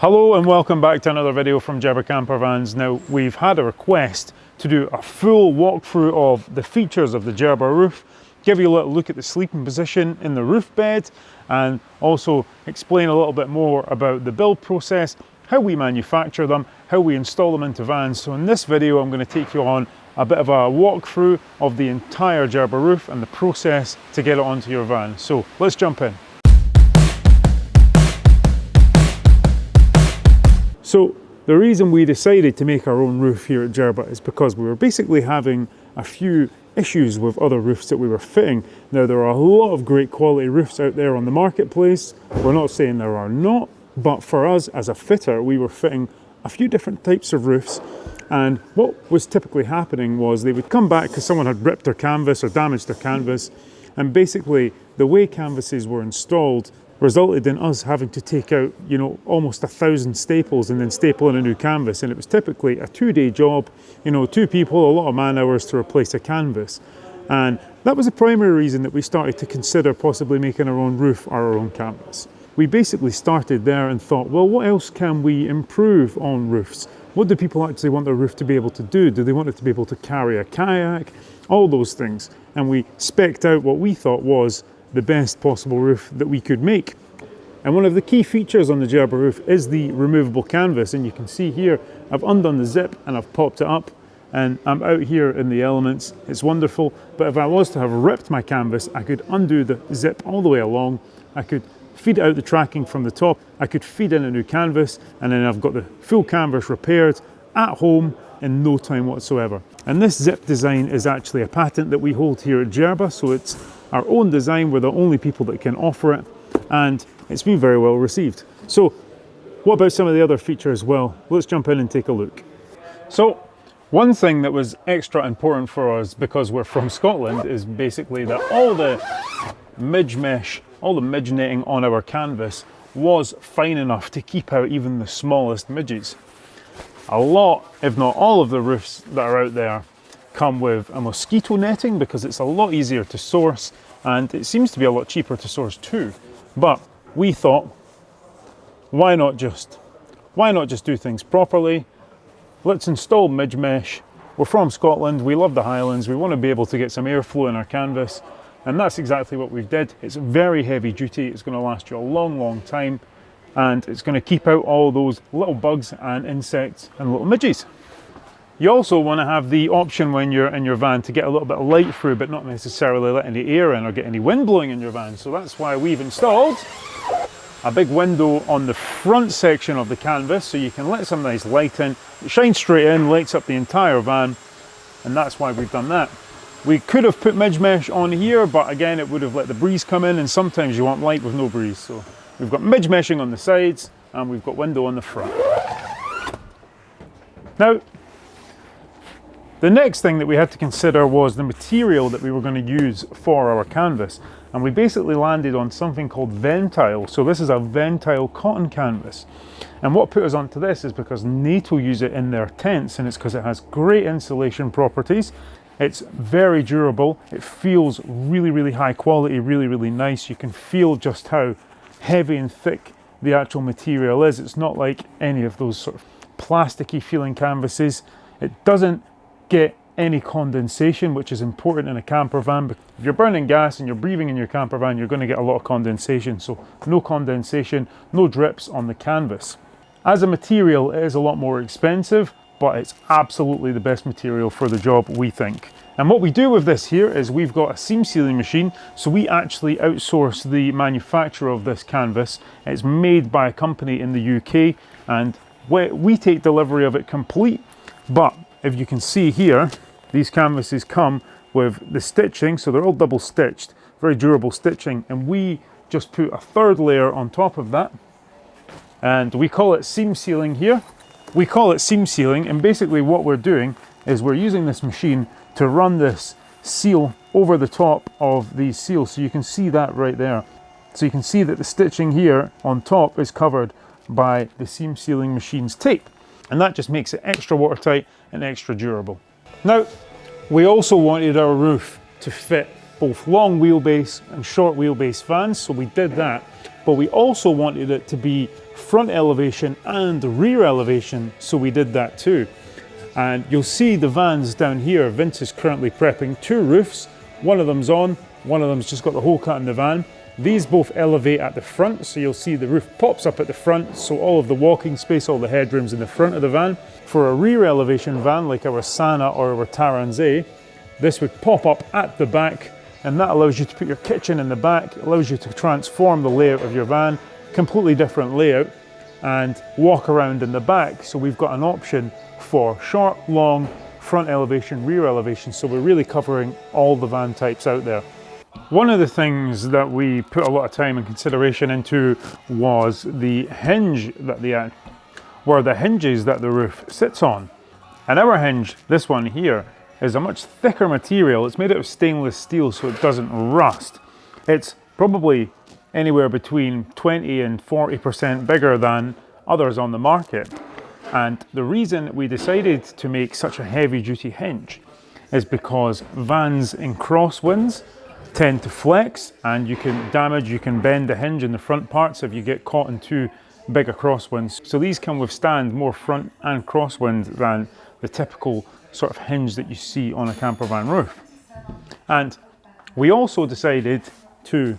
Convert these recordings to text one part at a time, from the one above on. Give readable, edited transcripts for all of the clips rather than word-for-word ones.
Hello and welcome back to another video from Jerba Campervans. Now, we've had a request to do a full walkthrough of the features of the Jerba Roof, give you a little look at the sleeping position in the roof bed, and also explain a little bit more about the build process, how we manufacture them, how we install them into vans. So in this video, I'm going to take you on a bit of a walkthrough of the entire Jerba Roof and the process to get it onto your van. So let's jump in. So the reason we decided to make our own roof here at Jerba is because we were basically having a few issues with other roofs that we were fitting. Now, there are a lot of great quality roofs out there on the marketplace. We're not saying there are not, but for us as a fitter, we were fitting a few different types of roofs. And what was typically happening was they would come back because someone had ripped their canvas or damaged their canvas. And basically the way canvases were installed resulted in us having to take out, almost 1,000 staples and then staple in a new canvas. And it was typically a 2-day job, 2 people, a lot of man hours to replace a canvas. And that was the primary reason that we started to consider possibly making our own roof or our own canvas. We basically started there and thought, well, what else can we improve on roofs? What do people actually want their roof to be able to do? Do they want it to be able to carry a kayak? All those things. And we spec'd out what we thought was the best possible roof that we could make. And one of the key features on the Jerba roof is the removable canvas. And you can see here, I've undone the zip and I've popped it up and I'm out here in the elements. It's wonderful. But if I was to have ripped my canvas, I could undo the zip all the way along. I could feed out the tracking from the top. I could feed in a new canvas, and then I've got the full canvas repaired at home in no time whatsoever. And this zip design is actually a patent that we hold here at Jerba, so it's our own design. We're the only people that can offer it, and it's been very well received. So what about some of the other features? Well, let's jump in and take a look. So one thing that was extra important for us because we're from Scotland is basically that all the Midgmesh, all the midge netting on our canvas was fine enough to keep out even the smallest midges. A lot, if not all, of the roofs that are out there come with a mosquito netting because it's a lot easier to source and it seems to be a lot cheaper to source too. But we thought, why not just do things properly? Let's install Midgmesh. We're from Scotland, we love the Highlands, we want to be able to get some airflow in our canvas, and that's exactly what we did. It's very heavy duty, it's going to last you a long time, and it's going to keep out all those little bugs and insects and little midges. You also want to have the option when you're in your van to get a little bit of light through, but not necessarily let any air in or get any wind blowing in your van. So that's why we've installed a big window on the front section of the canvas so you can let some nice light in. It shines straight in, lights up the entire van, and that's why we've done that. We could have put Midgmesh on here, but again, it would have let the breeze come in, and sometimes you want light with no breeze. So we've got Midgmeshing on the sides, and we've got window on the front. Now, the next thing that we had to consider was the material that we were going to use for our canvas. And we basically landed on something called Ventile. So this is a Ventile cotton canvas. And what put us onto this is because NATO use it in their tents, and it's because it has great insulation properties. It's very durable. It feels really high quality, really nice. You can feel just how heavy and thick the actual material is. It's not like any of those sort of plasticky feeling canvases. It doesn't get any condensation, which is important in a camper van. If you're burning gas and you're breathing in your camper van, you're going to get a lot of condensation. So no condensation, no drips on the canvas. As a material, it is a lot more expensive, but it's absolutely the best material for the job, we think. And what we do with this here is we've got a seam sealing machine, so we actually outsource the manufacture of this canvas. It's made by a company in the UK, and we take delivery of it complete. But if you can see here, these canvases come with the stitching, so they're all double stitched, very durable stitching, and we just put a third layer on top of that, and we call it seam sealing here. We call it seam sealing, and basically what we're doing is we're using this machine to run this seal over the top of these seals, so you can see that right there. So you can see that the stitching here on top is covered by the seam sealing machine's tape, and that just makes it extra watertight and extra durable. Now, we also wanted our roof to fit both long wheelbase and short wheelbase vans, so we did that. But we also wanted it to be front elevation and rear elevation, so we did that too. And you'll see the vans down here. Vince is currently prepping two roofs. One of them's on, one of them's just got the hole cut in the van. These both elevate at the front, so you'll see the roof pops up at the front, so all of the walking space, all the headroom's in the front of the van. For a rear elevation van like our Sana or our Taranze, this would pop up at the back, and that allows you to put your kitchen in the back. It allows you to transform the layout of your van, completely different layout, and walk around in the back. So we've got an option for short, long, front elevation, rear elevation, so we're really covering all the van types out there. One of the things that we put a lot of time and consideration into was the hinge that the hinges that the roof sits on. And our hinge, this one here, is a much thicker material. It's made out of stainless steel so it doesn't rust. It's probably anywhere between 20 and 40% bigger than others on the market. And the reason we decided to make such a heavy duty hinge is because vans in crosswinds tend to flex, and you can bend the hinge in the front parts if you get caught in too big a crosswinds. So these can withstand more front and crosswind than the typical sort of hinge that you see on a camper van roof. And we also decided to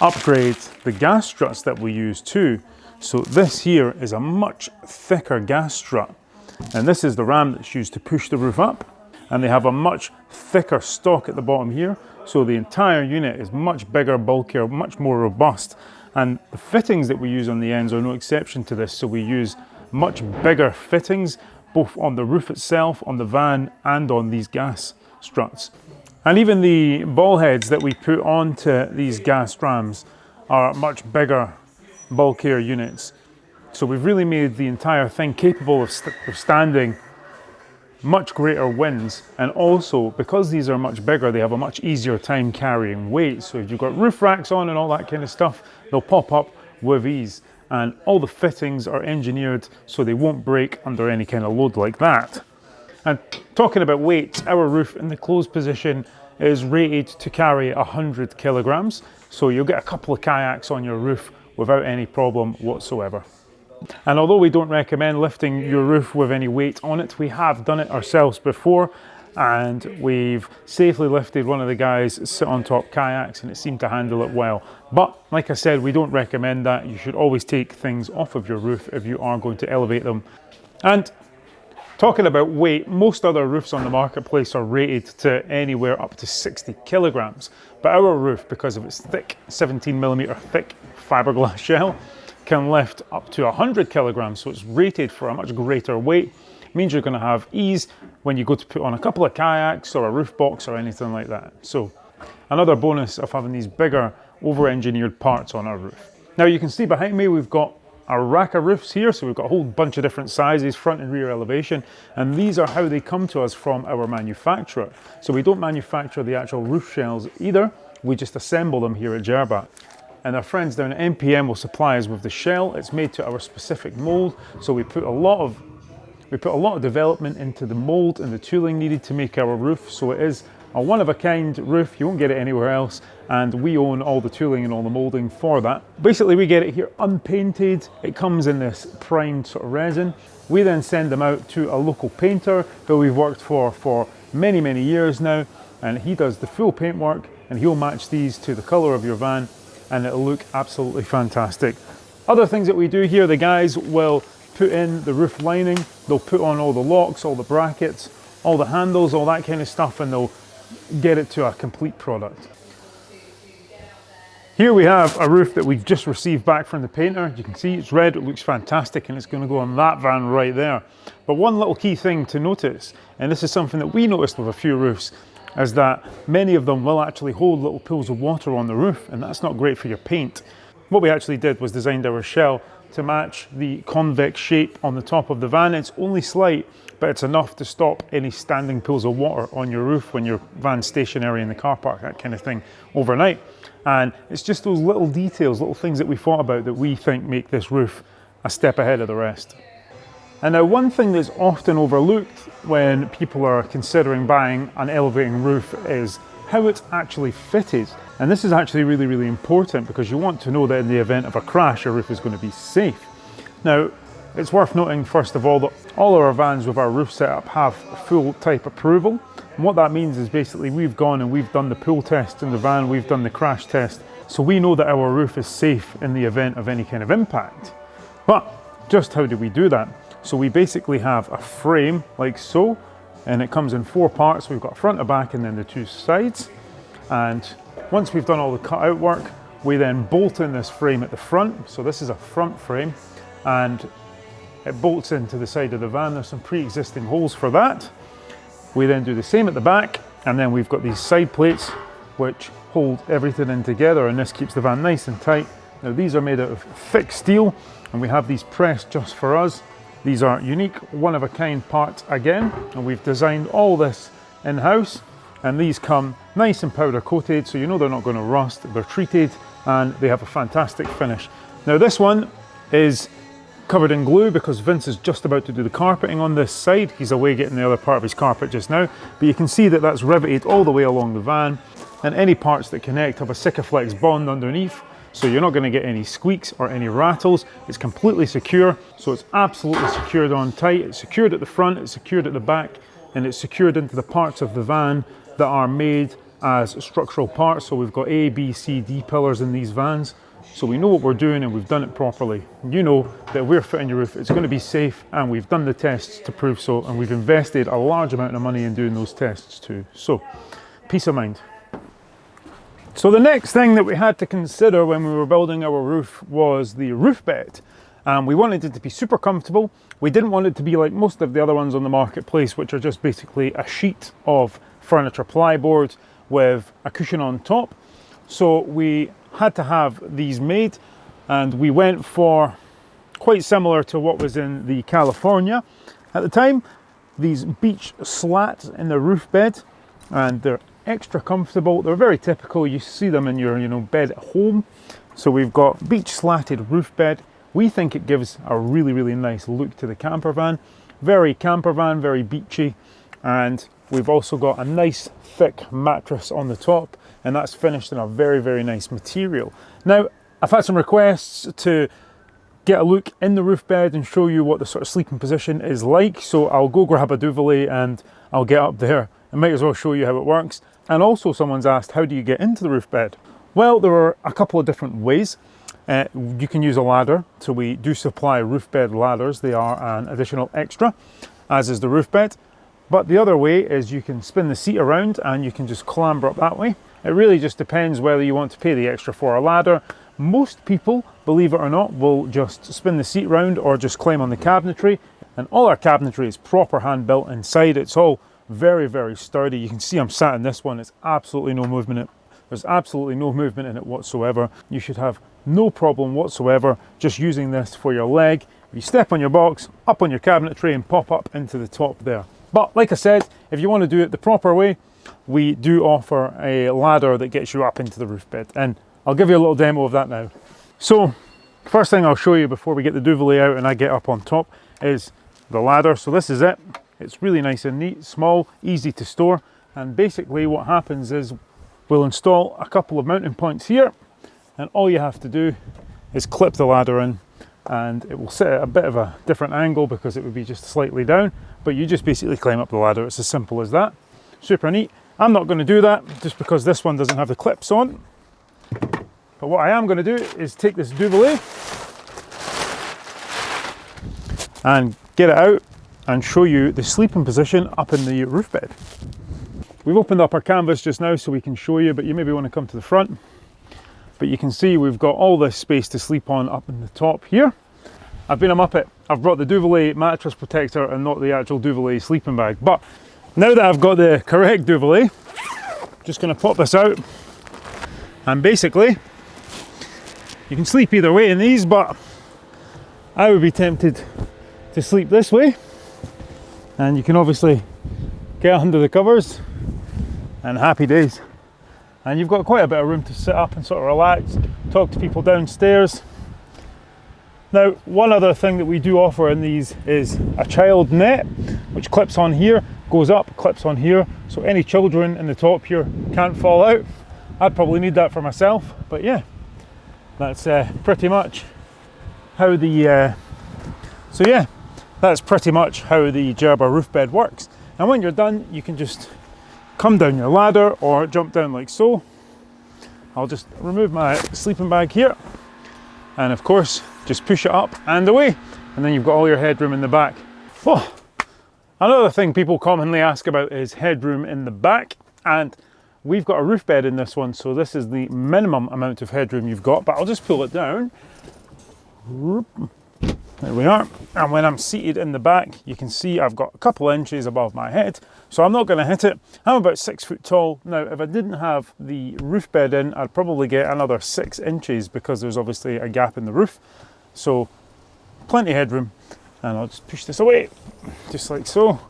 upgrade the gas struts that we use too. So this here is a much thicker gas strut, and this is the ram that's used to push the roof up, and they have a much thicker stock at the bottom here, so the entire unit is much bigger, bulkier, much more robust. And the fittings that we use on the ends are no exception to this, so we use much bigger fittings both on the roof itself, on the van, and on these gas struts. And even the ball heads that we put onto these gas rams are much bigger, bulkier units. So we've really made the entire thing capable of standing much greater winds, and also because these are much bigger, they have a much easier time carrying weight. So if you've got roof racks on and all that kind of stuff, they'll pop up with ease, and all the fittings are engineered so they won't break under any kind of load like that. And talking about weight, our roof in the closed position is rated to carry 100 kilograms, so you'll get a couple of kayaks on your roof without any problem whatsoever. And although we don't recommend lifting your roof with any weight on it, we have done it ourselves before, and we've safely lifted one of the guys sit on top kayaks, and it seemed to handle it well. But like I said, we don't recommend that. You should always take things off of your roof if you are going to elevate them. And talking about weight, most other roofs on the marketplace are rated to anywhere up to 60 kilograms. But our roof, because of its thick 17mm thick fiberglass shell, can lift up to 100 kilograms, so it's rated for a much greater weight. It means you're going to have ease when you go to put on a couple of kayaks or a roof box or anything like that. So another bonus of having these bigger over-engineered parts on our roof. Now you can see behind me we've got a rack of roofs here, so we've got a whole bunch of different sizes, front and rear elevation, and these are how they come to us from our manufacturer. So we don't manufacture the actual roof shells either, we just assemble them here at Jerba. And our friends down at MPM will supply us with the shell. It's made to our specific mold, so we put a lot of development into the mold and the tooling needed to make our roof. So it is a one-of-a-kind roof. You won't get it anywhere else, and we own all the tooling and all the molding for that. Basically, we get it here unpainted. It comes in this primed sort of resin. We then send them out to a local painter who we've worked for many, many years now, and he does the full paintwork, and he'll match these to the color of your van, and it'll look absolutely fantastic. Other things that we do here, the guys will put in the roof lining, they'll put on all the locks, all the brackets, all the handles, all that kind of stuff, and they'll get it to a complete product. Here we have a roof that we've just received back from the painter. You can see it's red, it looks fantastic, and it's going to go on that van right there. But one little key thing to notice, and this is something that we noticed with a few roofs, is that many of them will actually hold little pools of water on the roof, and that's not great for your paint. What we actually did was designed our shell to match the convex shape on the top of the van. It's only slight, but it's enough to stop any standing pools of water on your roof when your van's stationary in the car park, that kind of thing, overnight. And it's just those little details, little things that we thought about that we think make this roof a step ahead of the rest. And now one thing that's often overlooked when people are considering buying an elevating roof is how it's actually fitted. And this is actually really, really important because you want to know that in the event of a crash, your roof is going to be safe. Now, it's worth noting first of all that all our vans with our roof setup have full type approval. And what that means is basically we've gone and we've done the pull test in the van, we've done the crash test. So we know that our roof is safe in the event of any kind of impact. But just how do we do that? So we basically have a frame like so, and it comes in 4 parts. We've got front, a back, and then the 2 sides. And once we've done all the cut-out work, we then bolt in this frame at the front. So this is a front frame, and it bolts into the side of the van. There's some pre-existing holes for that. We then do the same at the back, and then we've got these side plates which hold everything in together, and this keeps the van nice and tight. Now these are made out of thick steel, and we have these pressed just for us. These are unique, one-of-a-kind parts again, and we've designed all this in-house, and these come nice and powder coated, so you know they're not going to rust. They're treated and they have a fantastic finish. Now this one is covered in glue because Vince is just about to do the carpeting on this side. He's away getting the other part of his carpet just now, but you can see that that's riveted all the way along the van, and any parts that connect have a Sikaflex bond underneath. So you're not going to get any squeaks or any rattles. It's completely secure, so it's absolutely secured on tight. It's secured at the front, it's secured at the back, and it's secured into the parts of the van that are made as structural parts. So we've got A, B, C, D pillars in these vans. So we know what we're doing and we've done it properly. You know that we're fitting your roof, it's going to be safe, and we've done the tests to prove so, and we've invested a large amount of money in doing those tests too. So, peace of mind. So the next thing that we had to consider when we were building our roof was the roof bed. We wanted it to be super comfortable. We didn't want it to be like most of the other ones on the marketplace, which are just basically a sheet of furniture plyboard with a cushion on top. So we had to have these made, and we went for quite similar to what was in the California at the time, these beech slats in the roof bed, and they're extra comfortable. They're very typical. You see them in your bed at home. So we've got beech slatted roof bed. We think it gives a really, really nice look to the camper van. Very camper van, very beachy. And we've also got a nice thick mattress on the top, and that's finished in a very, very nice material. Now, I've had some requests to get a look in the roof bed and show you what the sort of sleeping position is like. So I'll go grab a duvet and I'll get up there. I might as well show you how it works. And also someone's asked, how do you get into the roof bed? Well, there are a couple of different ways. You can use a ladder. So we do supply roof bed ladders. They are an additional extra, as is the roof bed. But the other way is you can spin the seat around and you can just clamber up that way. It really just depends whether you want to pay the extra for a ladder. Most people, believe it or not, will just spin the seat round or just climb on the cabinetry. And all our cabinetry is proper hand built inside. It's all very, very sturdy. You can see I'm sat in this one. It's absolutely no movement in it. There's absolutely no movement in it whatsoever. You should have no problem whatsoever just using this for your leg. If you step on your box, up on your cabinetry and pop up into the top there. But like I said, if you want to do it the proper way, we do offer a ladder that gets you up into the roof bed. And I'll give you a little demo of that now. So first thing I'll show you before we get the duvet out and I get up on top is the ladder. So this is it. It's really nice and neat, small, easy to store. And basically what happens is we'll install a couple of mounting points here, and all you have to do is clip the ladder in, and it will sit at a bit of a different angle because it would be just slightly down, but you just basically climb up the ladder. It's as simple as that. Super neat. I'm not going to do that just because this one doesn't have the clips on. But what I am going to do is take this duvet and get it out and show you the sleeping position up in the roof bed. We've opened up our canvas just now so we can show you, but you maybe want to come to the front. But you can see we've got all this space to sleep on up in the top here. I've been a muppet. I've brought the duvet mattress protector and not the actual duvet sleeping bag. But now that I've got the correct duvet, just going to pop this out. And basically, you can sleep either way in these, but I would be tempted to sleep this way. And you can obviously get under the covers and happy days. And you've got quite a bit of room to sit up and sort of relax, talk to people downstairs. Now, one other thing that we do offer in these is a child net, which clips on here, goes up, clips on here, so any children in the top here can't fall out. I'd probably need that for myself, but yeah, that's pretty much how the that's pretty much how the Jerba roof bed works. And when you're done, you can just come down your ladder or jump down like so. I'll just remove my sleeping bag here, and of course just push it up and away, and then you've got all your headroom in the back. Oh, another thing people commonly ask about is headroom in the back, and we've got a roof bed in this one, so this is the minimum amount of headroom you've got, but I'll just pull it down. There we are. And when I'm seated in the back, you can see I've got a couple inches above my head, so I'm not going to hit it. I'm about 6 foot tall. Now, if I didn't have the roof bed in, I'd probably get another 6 inches because there's obviously a gap in the roof. So plenty of headroom, and I'll just push this away, just like so,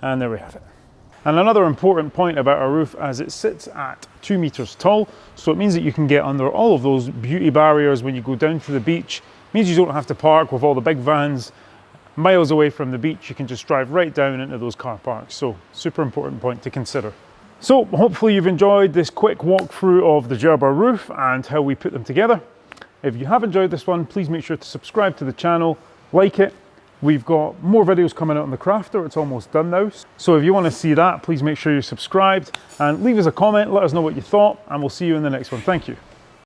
and there we have it. And another important point about our roof, as it sits at 2 meters tall, so it means that you can get under all of those beauty barriers when you go down to the beach. It means you don't have to park with all the big vans miles away from the beach. You can just drive right down into those car parks. So super important point to consider. So hopefully you've enjoyed this quick walkthrough of the Jerba roof and how we put them together. If you have enjoyed this one, please make sure to subscribe to the channel, like it. We've got more videos coming out on the Crafter. It's almost done now. So if you want to see that, please make sure you're subscribed and leave us a comment. Let us know what you thought, and we'll see you in the next one. Thank you.